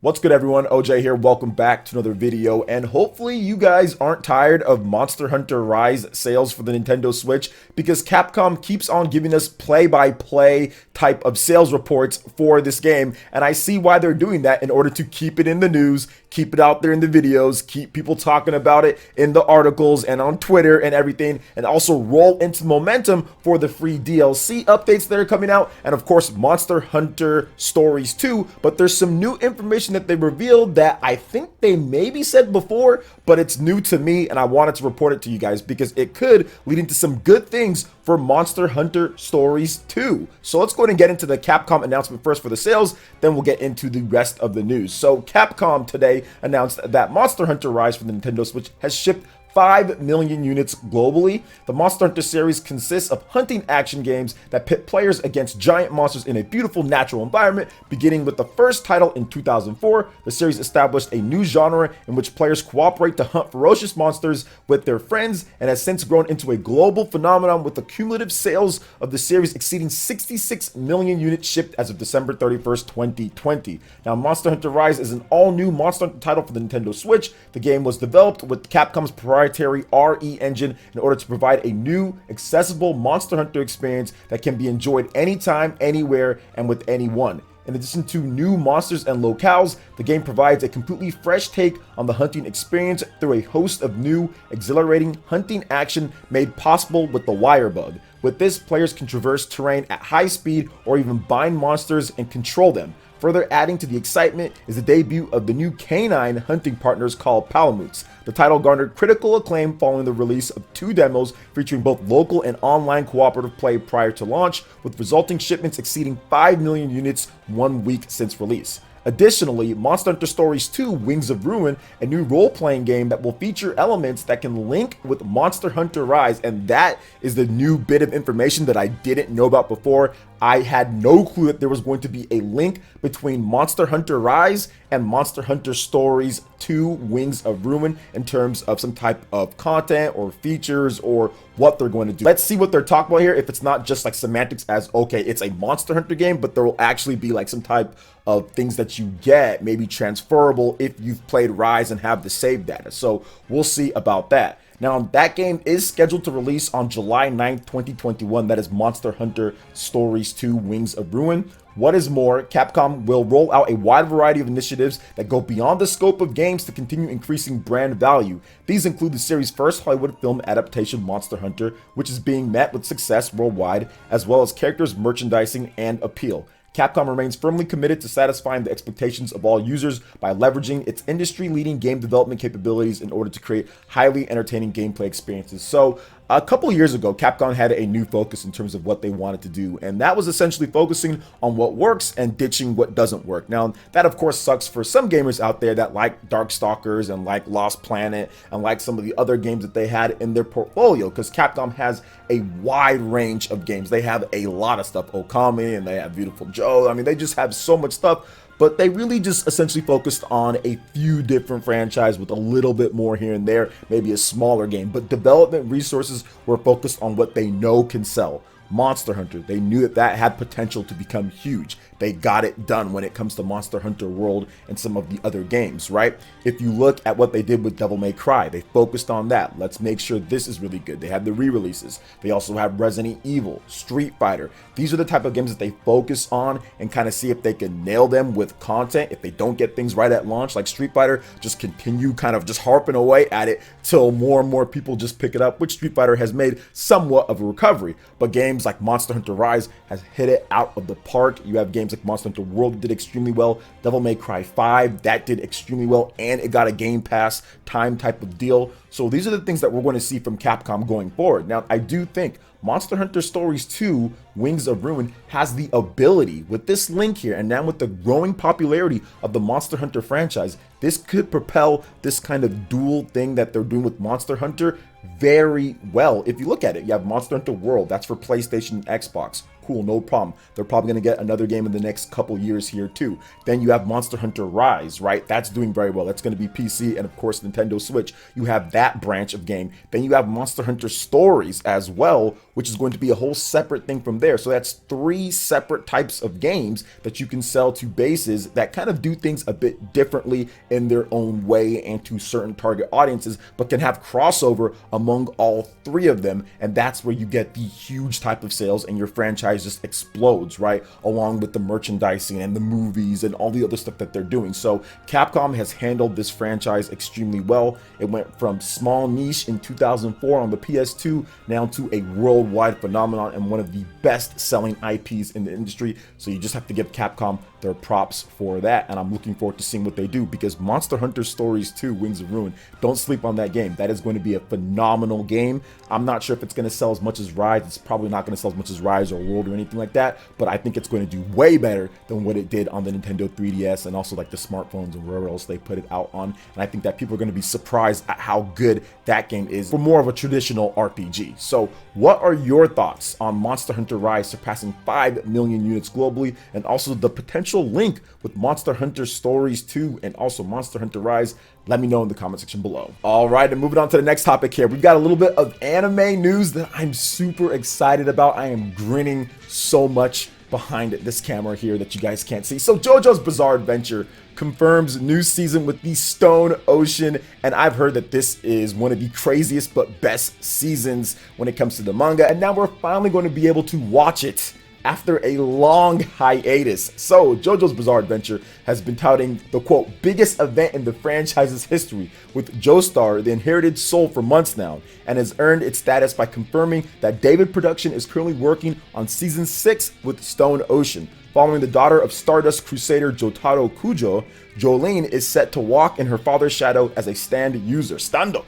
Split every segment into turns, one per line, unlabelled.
What's good, everyone? OJ here. Welcome back to another video, and hopefully you guys aren't tired of Monster Hunter Rise sales for the Nintendo Switch, because Capcom keeps on giving us play-by-play type of sales reports for this game, and I see why they're doing that in order to keep it in the news, keep it out there in the videos, keep people talking about it in the articles and on Twitter and everything, and also roll into momentum for the free DLC updates that are coming out, and of course Monster Hunter Stories 2. But there's some new information that they revealed that I think they maybe said before, but it's new to me, and I wanted to report it to you guys because it could lead into some good things for Monster Hunter Stories 2. So let's go ahead and get into the Capcom announcement first for the sales, then we'll get into the rest of the news. So Capcom today announced that Monster Hunter Rise for the Nintendo Switch has shipped 5 million units globally. The Monster Hunter series consists of hunting action games that pit players against giant monsters in a beautiful natural environment. Beginning with the first title in 2004, the series established a new genre in which players cooperate to hunt ferocious monsters with their friends, and has since grown into a global phenomenon, with the cumulative sales of the series exceeding 66 million units shipped as of December 31st, 2020. Now, Monster Hunter Rise is an all-new Monster Hunter title for the Nintendo Switch. The game was developed with Capcom's proprietary RE engine in order to provide a new, accessible Monster Hunter experience that can be enjoyed anytime, anywhere, and with anyone. In addition to new monsters and locales, the game provides a completely fresh take on the hunting experience through a host of new, exhilarating hunting action made possible with the wire bug. With this, players can traverse terrain at high speed or even bind monsters and control them. Further adding to the excitement is the debut of the new canine hunting partners called Palamutes. The title garnered critical acclaim following the release of 2 demos featuring both local and online cooperative play prior to launch, with resulting shipments exceeding 5 million units 1 week since release. Additionally, Monster Hunter Stories 2 Wings of Ruin, a new role-playing game that will feature elements that can link with Monster Hunter Rise, and that is the new bit of information that I didn't know about before. I had no clue that there was going to be a link between Monster Hunter Rise and Monster Hunter Stories 2 Wings of Ruin in terms of some type of content or features or what they're going to do. Let's see what they're talking about here. If it's not just like semantics as, okay, it's a Monster Hunter game, but there will actually be like some type of things that you get, maybe transferable if you've played Rise and have the save data. So we'll see about that. Now, that game is scheduled to release on July 9th, 2021. That is Monster Hunter Stories 2 Wings of Ruin. What is more, Capcom will roll out a wide variety of initiatives that go beyond the scope of games to continue increasing brand value. These include the series' first Hollywood film adaptation, Monster Hunter, which is being met with success worldwide, as well as characters, merchandising, and appeal. Capcom remains firmly committed to satisfying the expectations of all users by leveraging its industry-leading game development capabilities in order to create highly entertaining gameplay experiences. So, a couple years ago, Capcom had a new focus in terms of what they wanted to do, and that was essentially focusing on what works and ditching what doesn't work. Now, that of course sucks for some gamers out there that like Darkstalkers and like Lost Planet and like some of the other games that they had in their portfolio, because Capcom has a wide range of games. They have a lot of stuff, Okami, and they have Beautiful Joe. I mean, they just have so much stuff. But they really just essentially focused on a few different franchises with a little bit more here and there, maybe a smaller game. But development resources were focused on what they know can sell. Monster Hunter, they knew that that had potential to become huge. They got it done when it comes to Monster Hunter World and some of the other games, right? If you look at what they did with Devil May Cry, they focused on that. Let's make sure this is really good. They have the re-releases. They also have Resident Evil, Street Fighter. These are the type of games that they focus on and kind of see if they can nail them with content. If they don't get things right at launch, like Street Fighter, just continue kind of just harping away at it till more and more people just pick it up, which Street Fighter has made somewhat of a recovery. But games like Monster Hunter Rise has hit it out of the park. You have games like Monster Hunter World that did extremely well. Devil May Cry 5, that did extremely well, and it got a Game Pass time type of deal. So these are the things that we're going to see from Capcom going forward. Now, I do think Monster Hunter Stories 2 Wings of Ruin has the ability, with this link here and now with the growing popularity of the Monster Hunter franchise, this could propel this kind of dual thing that they're doing with Monster Hunter very well. If you look at it, you have Monster Hunter World, that's for PlayStation and Xbox. Cool, no problem. They're probably going to get another game in the next couple years here too. Then you have Monster Hunter Rise, right? That's doing very well. That's going to be PC and of course Nintendo Switch. You have that branch of game. Then you have Monster Hunter Stories as well, which is going to be a whole separate thing from there. So that's 3 separate types of games that you can sell to bases that kind of do things a bit differently in their own way and to certain target audiences, but can have crossover among all 3 of them. And that's where you get the huge type of sales and your franchise just explodes, right? Along with the merchandising and the movies and all the other stuff that they're doing. So Capcom has handled this franchise extremely well. It went from small niche in 2004 on the PS2 now to a worldwide phenomenon and one of the best selling IPs in the industry. So you just have to give Capcom their props for that, and I'm looking forward to seeing what they do, because Monster Hunter Stories 2 Wings of Ruin, don't sleep on that game. That is going to be a phenomenal game. I'm not sure if it's going to sell as much as Rise. It's probably not going to sell as much as Rise or World or anything like that, but I think it's going to do way better than what it did on the Nintendo 3DS and also like the smartphones and wherever else they put it out on. And I think that people are going to be surprised at how good that game is for more of a traditional RPG. So what are your thoughts on Monster Hunter Rise surpassing 5 million units globally, and also the potential link with Monster Hunter Stories 2 and also Monster Hunter Rise? Let me know in the comment section below. All right, and moving on to the next topic here, we've got a little bit of anime news that I'm super excited about. I am grinning so much behind this camera here that you guys can't see. So JoJo's Bizarre Adventure confirms new season with the Stone Ocean, and I've heard that this is one of the craziest but best seasons when it comes to the manga, and now we're finally going to be able to watch it after a long hiatus. So JoJo's Bizarre Adventure has been touting the quote biggest event in the franchise's history with Joestar, the inherited soul, for months now, and has earned its status by confirming that David Production is currently working on season 6 with Stone Ocean. Following the daughter of Stardust Crusader Jotaro Kujo, Jolene is set to walk in her father's shadow as a stand user, stando,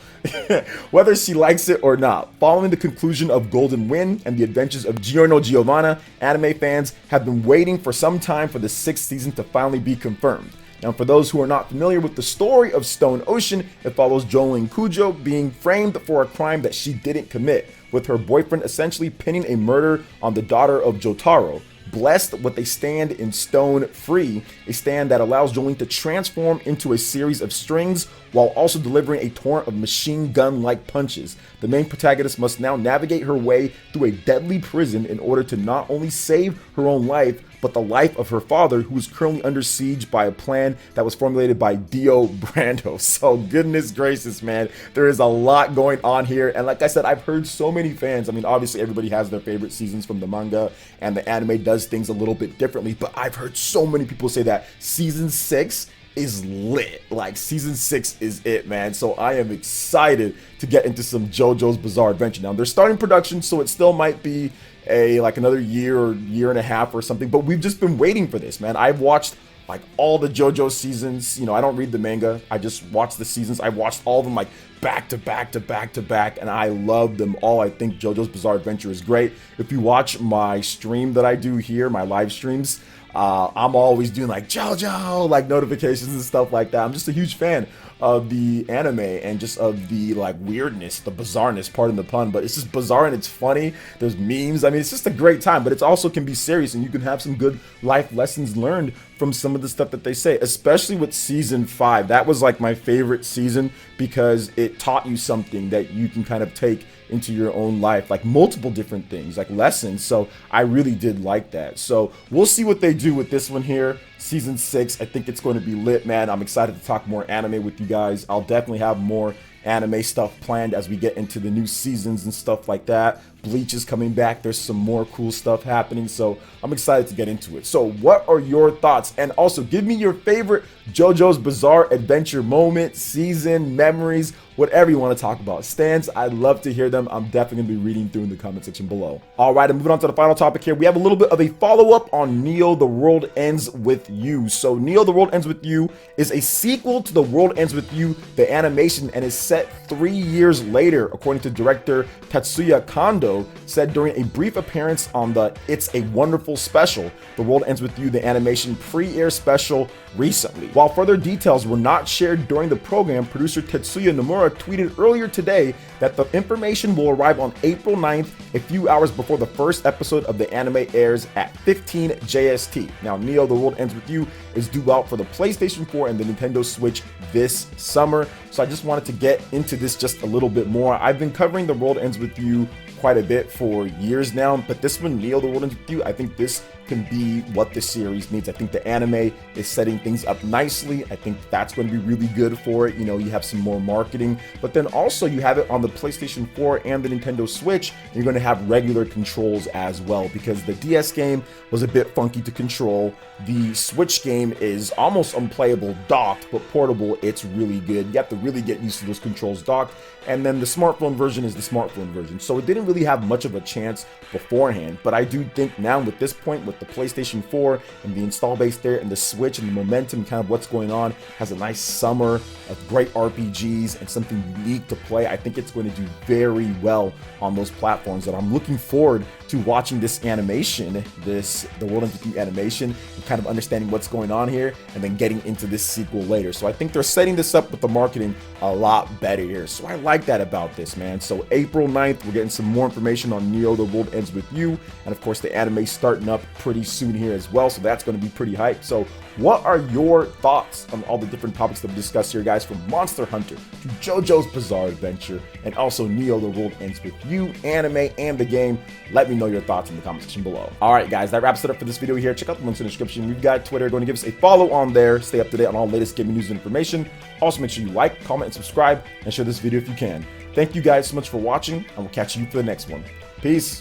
whether she likes it or not. Following the conclusion of Golden Wind and the adventures of Giorno Giovanna, anime fans have been waiting for some time for the 6th season to finally be confirmed. Now, for those who are not familiar with the story of Stone Ocean, it follows Jolene Kujo being framed for a crime that she didn't commit, with her boyfriend essentially pinning a murder on the daughter of Jotaro. Blessed with a stand in Stone Free, a stand that allows Jolene to transform into a series of strings while also delivering a torrent of machine gun-like punches. The main protagonist must now navigate her way through a deadly prison in order to not only save her own life, but the life of her father, who is currently under siege by a plan that was formulated by Dio Brando. So goodness gracious, man, there is a lot going on here. And like I said, I've heard so many fans. I mean, obviously everybody has their favorite seasons from the manga, and the anime does things a little bit differently, but I've heard so many people say that season 6 is lit. Like season 6 is it, man. So I am excited to get into some JoJo's Bizarre Adventure. Now they're starting production, so it still might be like another year or year and a half or something, but we've just been waiting for this, man. I've watched like all the JoJo seasons. You know, I don't read the manga, I just watch the seasons. I watched all of them like back to back to back to back, and I love them all. I think JoJo's Bizarre Adventure is great. If you watch my stream that I do here, my live streams, I'm always doing like JoJo, like notifications and stuff like that. I'm just a huge fan of the anime and just of the like weirdness, the bizarreness, pardon the pun, but it's just bizarre and it's funny. There's memes. I mean, it's just a great time, but it also can be serious, and you can have some good life lessons learned from some of the stuff that they say, especially with season 5. That was like my favorite season because it taught you something that you can kind of take into your own life, like multiple different things, like lessons. So I really did like that. So we'll see what they do with this one here. Season 6, I think it's going to be lit, man. I'm excited to talk more anime with you guys. I'll definitely have more anime stuff planned as we get into the new seasons and stuff like that. Bleach is coming back. There's some more cool stuff happening, so I'm excited to get into it. So what are your thoughts? And also give me your favorite JoJo's Bizarre Adventure moment, season, memories, whatever you want to talk about. Stands, I'd love to hear them. I'm definitely going to be reading through in the comment section below. All right, and moving on to the final topic here, we have a little bit of a follow-up on Neo The World Ends With You. So Neo The World Ends With You is a sequel to The World Ends With You, the animation, and is set 3 years later, according to director Tatsuya Kondo, JoJo said during a brief appearance on the It's a Wonderful special, The World Ends With You, the animation pre-air special recently. While further details were not shared during the program, producer Tetsuya Nomura tweeted earlier today that the information will arrive on April 9th, a few hours before the first episode of the anime airs at 15 JST. Now, Neo: The World Ends With You is due out for the PlayStation 4 and the Nintendo Switch this summer, so I just wanted to get into this just a little bit more. I've been covering The World Ends With You quite a bit for years now, but this one, Neo: The World Ends With You, I think this can be what the series needs. I think the anime is setting things up nicely. I think that's going to be really good for it. You know, you have some more marketing, but then also you have it on the PlayStation 4 and the Nintendo Switch. You're going to have regular controls as well, because the DS game was a bit funky to control. The Switch game is almost unplayable docked, but portable, it's really good. You have to really get used to those controls docked. And then the smartphone version is the smartphone version. So it didn't really have much of a chance beforehand, but I do think now with this point, with the PlayStation 4 and the install base there and the Switch and the momentum, kind of what's going on, has a nice summer of great RPGs and something unique to play. I think it's going to do very well on those platforms, and I'm looking forward to watching this animation, The World Ends With You animation, and kind of understanding what's going on here, and then getting into this sequel later. So I think they're setting this up with the marketing a lot better here. So I like that about this, man. So April 9th, we're getting some more information on Neo: The World Ends With You, and of course the anime starting up pretty soon here as well, so that's going to be pretty hype. So what are your thoughts on all the different topics that we discussed here, guys, from Monster Hunter to JoJo's Bizarre Adventure and also Neo: The World Ends With You anime and the game? Let me know your thoughts in the comment section below. All right, guys, that wraps it up for this video here. Check out the links in the description. We've got Twitter. Going to give us a follow on there. Stay up to date on all latest gaming news and information. Also, make sure you like, comment, and subscribe, and share this video if you can. Thank you guys so much for watching, and we'll catch you for the next one. Peace.